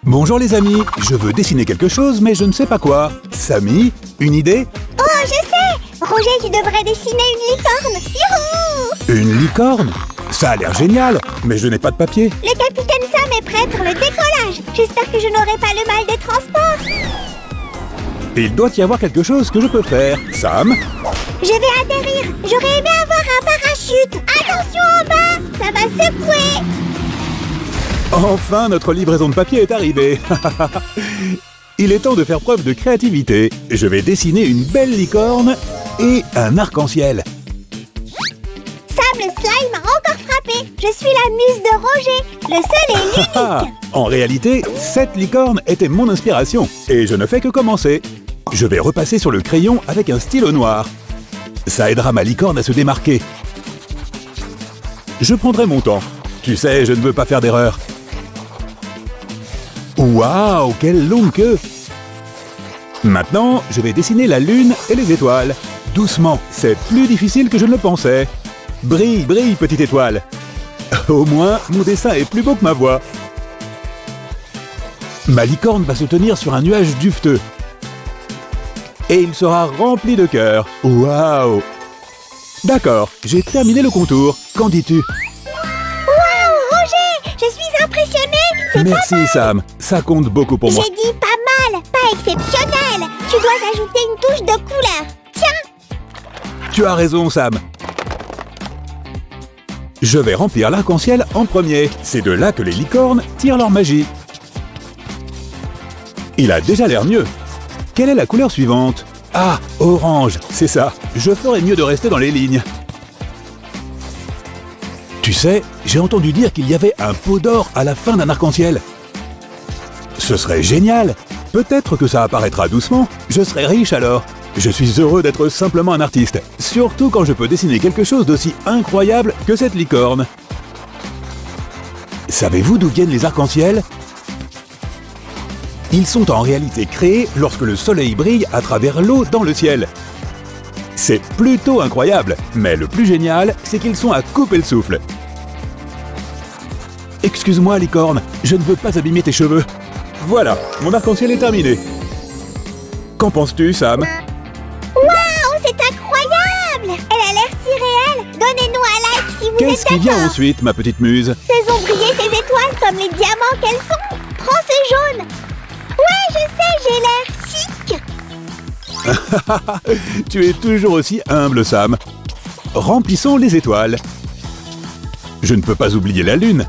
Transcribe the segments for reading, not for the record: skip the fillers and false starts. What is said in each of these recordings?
Bonjour les amis, je veux dessiner quelque chose mais je ne sais pas quoi. Samy, une idée? Oh, je sais! Roger, tu devrais dessiner une licorne. Youhou! Une licorne? Ça a l'air génial, mais je n'ai pas de papier. Le capitaine Sam est prêt pour le décollage. J'espère que je n'aurai pas le mal des transports. Il doit y avoir quelque chose que je peux faire. Sam? Je vais atterrir. J'aurais aimé avoir un parachute. Attention en bas, ça va secouer. Enfin, notre livraison de papier est arrivée. Il est temps de faire preuve de créativité. Je vais dessiner une belle licorne et un arc-en-ciel. Sam, le slime m'a encore frappé. Je suis la muse de Roger, le seul et l'unique. En réalité, cette licorne était mon inspiration. Et je ne fais que commencer. Je vais repasser sur le crayon avec un stylo noir. Ça aidera ma licorne à se démarquer. Je prendrai mon temps. Tu sais, je ne veux pas faire d'erreur. Waouh, quelle longue queue! Maintenant, je vais dessiner la lune et les étoiles. Doucement, c'est plus difficile que je ne le pensais. Brille, brille, petite étoile. Au moins, mon dessin est plus beau que ma voix. Ma licorne va se tenir sur un nuage duveteux. Et il sera rempli de cœurs. Waouh! D'accord, j'ai terminé le contour. Qu'en dis-tu? Waouh, Roger, je suis impressionnée. Merci Sam, ça compte beaucoup pour moi. J'ai dit pas mal, pas exceptionnel. Tu dois ajouter une touche de couleur. Tiens. Tu as raison Sam. Je vais remplir l'arc-en-ciel en premier. C'est de là que les licornes tirent leur magie. Il a déjà l'air mieux. Quelle est la couleur suivante? Ah, orange, c'est ça. Je ferais mieux de rester dans les lignes. Tu sais, j'ai entendu dire qu'il y avait un pot d'or à la fin d'un arc-en-ciel. Ce serait génial. Peut-être que ça apparaîtra doucement. Je serai riche alors. Je suis heureux d'être simplement un artiste. Surtout quand je peux dessiner quelque chose d'aussi incroyable que cette licorne. Savez-vous d'où viennent les arcs-en-ciel? Ils sont en réalité créés lorsque le soleil brille à travers l'eau dans le ciel. C'est plutôt incroyable, mais le plus génial, c'est qu'ils sont à couper le souffle. Excuse-moi, licorne, je ne veux pas abîmer tes cheveux. Voilà, mon arc-en-ciel est terminé. Qu'en penses-tu, Sam? Waouh, c'est incroyable. Elle a l'air si réelle. Donnez-nous un like si vous êtes d'accord. Qu'est-ce qui vient ensuite, ma petite muse? Faisons briller ces étoiles comme les diamants qu'elles sont. Prends ce jaune. Ouais, je sais, j'ai l'air chic. Tu es toujours aussi humble, Sam. Remplissons les étoiles. Je ne peux pas oublier la lune.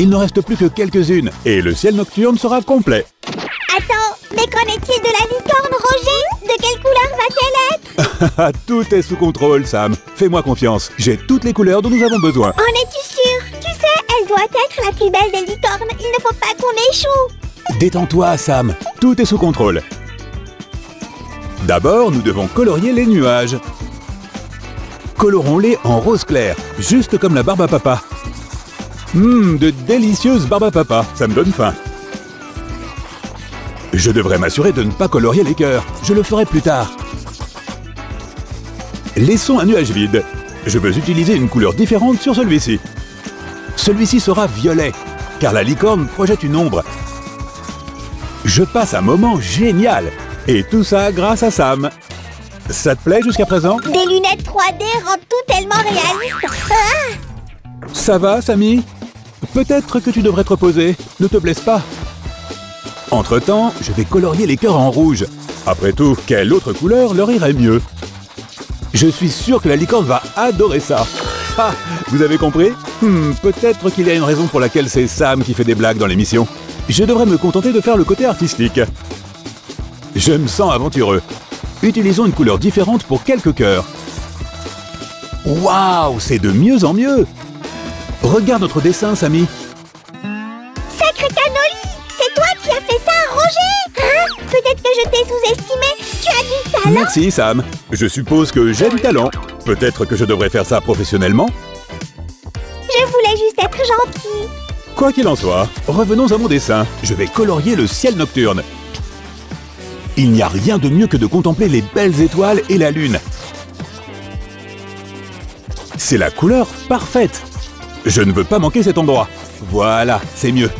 Il ne reste plus que quelques-unes, et le ciel nocturne sera complet. Attends, mais qu'en est-il de la licorne, Roger? De quelle couleur va-t-elle être? Tout est sous contrôle, Sam. Fais-moi confiance. J'ai toutes les couleurs dont nous avons besoin. En es-tu sûr? Tu sais, elle doit être la plus belle des licornes. Il ne faut pas qu'on échoue. Détends-toi, Sam. Tout est sous contrôle. D'abord, nous devons colorier les nuages. Colorons-les en rose clair, juste comme la barbe à papa. De délicieuses barbes à papa, ça me donne faim. Je devrais m'assurer de ne pas colorier les cœurs. Je le ferai plus tard. Laissons un nuage vide. Je veux utiliser une couleur différente sur celui-ci. Celui-ci sera violet, car la licorne projette une ombre. Je passe un moment génial. Et tout ça grâce à Sam. Ça te plaît jusqu'à présent? Des lunettes 3D rendent tout tellement réaliste. Ah! Ça va, Samy? Peut-être que tu devrais te reposer. Ne te blesse pas. Entre-temps, je vais colorier les cœurs en rouge. Après tout, quelle autre couleur leur irait mieux? Je suis sûr que la licorne va adorer ça. Ah, vous avez compris? Peut-être qu'il y a une raison pour laquelle c'est Sam qui fait des blagues dans l'émission. Je devrais me contenter de faire le côté artistique. Je me sens aventureux. Utilisons une couleur différente pour quelques cœurs. Waouh, c'est de mieux en mieux. Regarde notre dessin, Samy. Sacré cannoli! C'est toi qui as fait ça, Roger? Hein? Peut-être que je t'ai sous-estimé. Tu as du talent. Merci, Sam. Je suppose que j'ai du talent. Peut-être que je devrais faire ça professionnellement. Je voulais juste être gentille. Quoi qu'il en soit, revenons à mon dessin. Je vais colorier le ciel nocturne. Il n'y a rien de mieux que de contempler les belles étoiles et la lune. C'est la couleur parfaite. Je ne veux pas manquer cet endroit. Voilà, c'est mieux.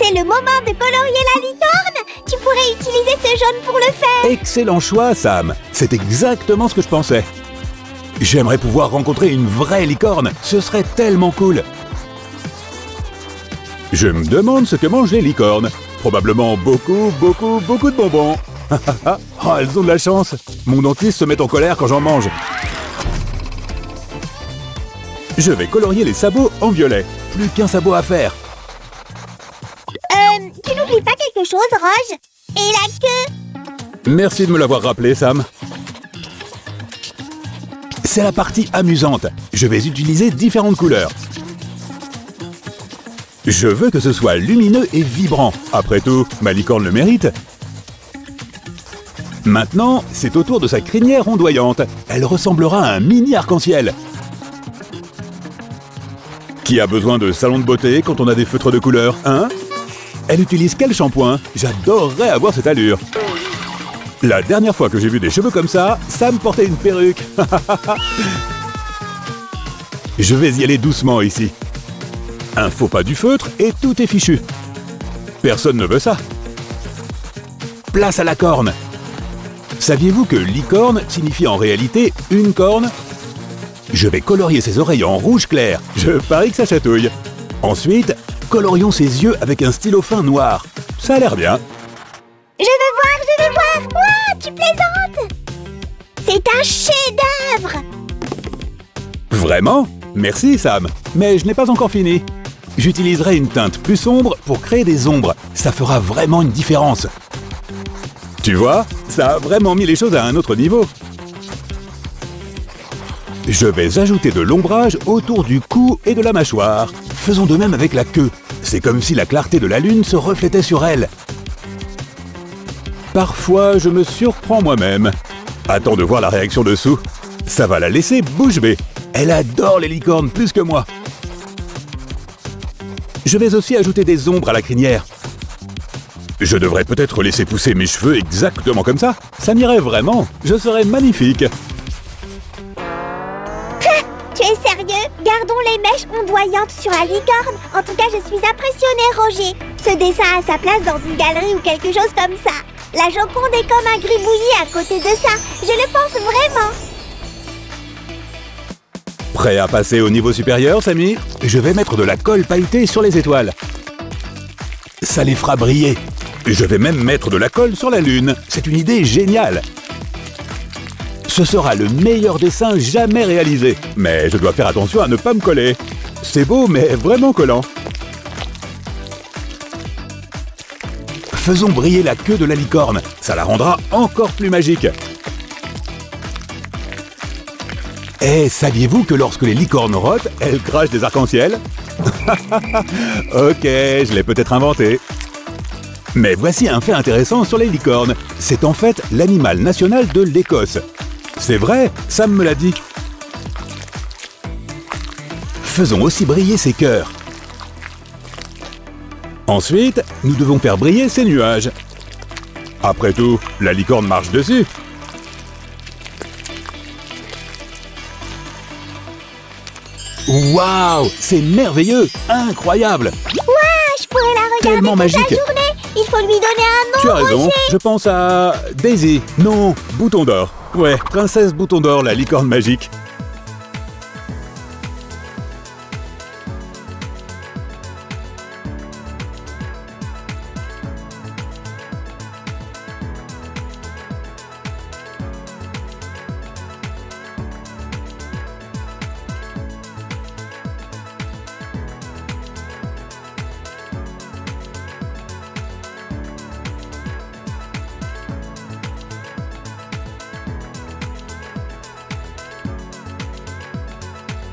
C'est le moment de colorier la licorne. Tu pourrais utiliser ce jaune pour le faire. Excellent choix, Sam. C'est exactement ce que je pensais. J'aimerais pouvoir rencontrer une vraie licorne. Ce serait tellement cool. Je me demande ce que mangent les licornes. Probablement beaucoup de bonbons. Oh, elles ont de la chance. Mon dentiste se met en colère quand j'en mange. Je vais colorier les sabots en violet. Plus qu'un sabot à faire. Tu n'oublies pas quelque chose, Roge? Et la queue? Merci de me l'avoir rappelé, Sam. C'est la partie amusante. Je vais utiliser différentes couleurs. Je veux que ce soit lumineux et vibrant. Après tout, ma licorne le mérite. Maintenant, c'est au tour de sa crinière ondoyante. Elle ressemblera à un mini arc-en-ciel. Qui a besoin de salon de beauté quand on a des feutres de couleur, hein? Elle utilise quel shampoing? J'adorerais avoir cette allure. La dernière fois que j'ai vu des cheveux comme ça, Sam portait une perruque. Je vais y aller doucement ici. Un faux pas du feutre et tout est fichu. Personne ne veut ça. Place à la corne. Saviez-vous que licorne signifie en réalité une corne? Je vais colorier ses oreilles en rouge clair. Je parie que ça chatouille. Ensuite, colorions ses yeux avec un stylo fin noir. Ça a l'air bien. Je veux voir. Ouah, tu plaisantes? C'est un chef-d'œuvre. Vraiment? Merci, Sam. Mais je n'ai pas encore fini. J'utiliserai une teinte plus sombre pour créer des ombres. Ça fera vraiment une différence. Tu vois, ça a vraiment mis les choses à un autre niveau. Je vais ajouter de l'ombrage autour du cou et de la mâchoire. Faisons de même avec la queue. C'est comme si la clarté de la lune se reflétait sur elle. Parfois, je me surprends moi-même. Attends de voir la réaction dessous. Ça va la laisser bouche bée. Elle adore les licornes plus que moi. Je vais aussi ajouter des ombres à la crinière. Je devrais peut-être laisser pousser mes cheveux exactement comme ça. Ça m'irait vraiment. Je serais magnifique. Tu es sérieux? Gardons les mèches ondoyantes sur la licorne. En tout cas, je suis impressionnée, Roger. Ce dessin a sa place dans une galerie ou quelque chose comme ça. La Joconde est comme un gribouillis à côté de ça. Je le pense vraiment. Prêt à passer au niveau supérieur, Samy? Je vais mettre de la colle pailletée sur les étoiles. Ça les fera briller. Je vais même mettre de la colle sur la lune. C'est une idée géniale. Ce sera le meilleur dessin jamais réalisé. Mais je dois faire attention à ne pas me coller. C'est beau, mais vraiment collant. Faisons briller la queue de la licorne. Ça la rendra encore plus magique. Et saviez-vous que lorsque les licornes rotent, elles crachent des arcs-en-ciel? Ok, je l'ai peut-être inventé. Mais voici un fait intéressant sur les licornes. C'est en fait l'animal national de l'Écosse. C'est vrai, Sam me l'a dit. Faisons aussi briller ses cœurs. Ensuite, nous devons faire briller ses nuages. Après tout, la licorne marche dessus. Waouh, c'est merveilleux, incroyable. Ouah, je pourrais la regarder Tellement toute magique. la journée. Il faut lui donner un nom, Tu as raison, Roger. je pense à Daisy. Non, Bouton d'Or. Ouais, Princesse Bouton d'Or, la licorne magique.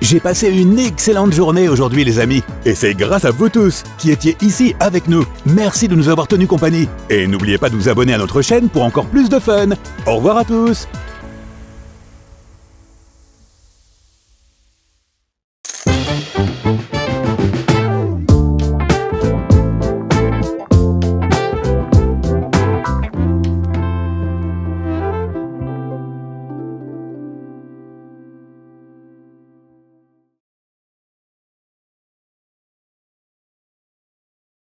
J'ai passé une excellente journée aujourd'hui, les amis. Et c'est grâce à vous tous qui étiez ici avec nous. Merci de nous avoir tenus compagnie. Et n'oubliez pas de vous abonner à notre chaîne pour encore plus de fun. Au revoir à tous.